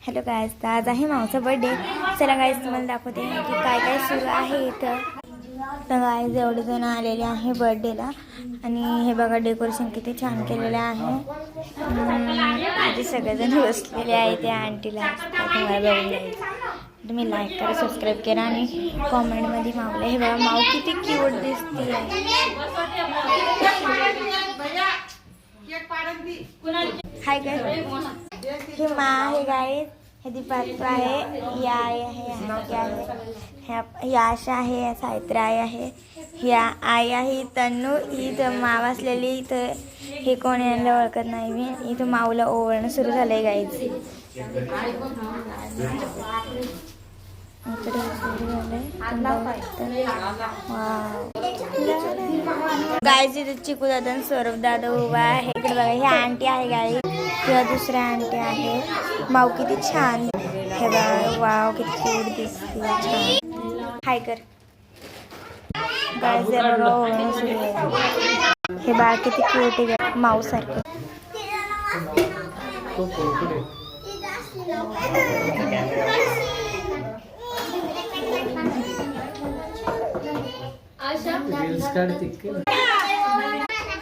Hello guys, तर आज आहे माऊचा बर्थडे. चला गाईज तुम्हाला दाखवते की काय काय सुरू आहे इथं. तर गाईज एवढे जण आलेले आहे बर्थडेला आणि हे बघा डेकोरेशन किती छान केलेलं आहे. इथे सगळेजण बसलेले आहे. त्या आंटीला तुम्हाला बघून जायचं. तुम्ही लाईक करा, सबस्क्राईब करा आणि कॉमेंटमध्ये माऊला. हे बघा माऊ किती क्यूट दिसते. हाय गाईज, ही मा आहे गाईज, हे दीपात्व आहे, या आई आहे, ही आशा आहे, सावित्री आई आहे, ही आई आहे, तन्नू. ही तर माव असलेली इथं. हे कोण यांना ओळखत नाही मी. इथं माऊला ओवळणं सुरू झालंय गाईज. गाईज इथे चिकू दादा, सौरभ दादा उभा आहे. इकडे बघा ही आंटी आहे गाईज, किंवा दुसऱ्या आंटी आहे. माऊ किती छान. हे बघा, वाव किती क्यूट दिसते, छान. हाय कर गाईज. हे बघा ओळख सुरू आहे. हे बाळ किती क्यूट आहे माऊ सारखं.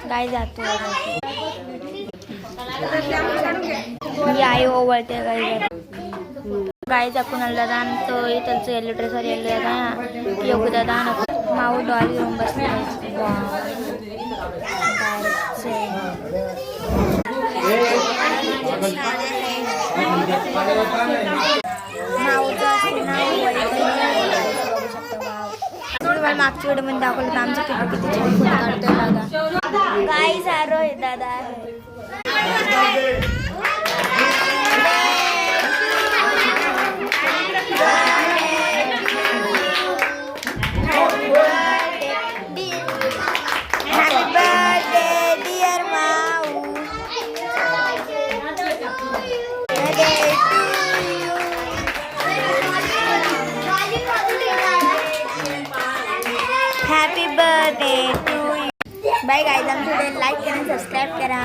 गाय जातो आई ओवळते गाय कुणाला दादा तो इथलचं येल्लो ड्रेसवर येल्लो दादा योगू दादा माऊ डॉल घेऊन बसले. मागच्या व्हिडिओ मध्ये दाखवलं तर आमचं किती छान फोटो काढतोय बघा. गाईज हा रोहित दादा आहे. Happy birthday dear Mau. Happy birthday to you. Bye guys, आमच्या व्हिडिओ लाईक करा, सबस्क्राईब करा.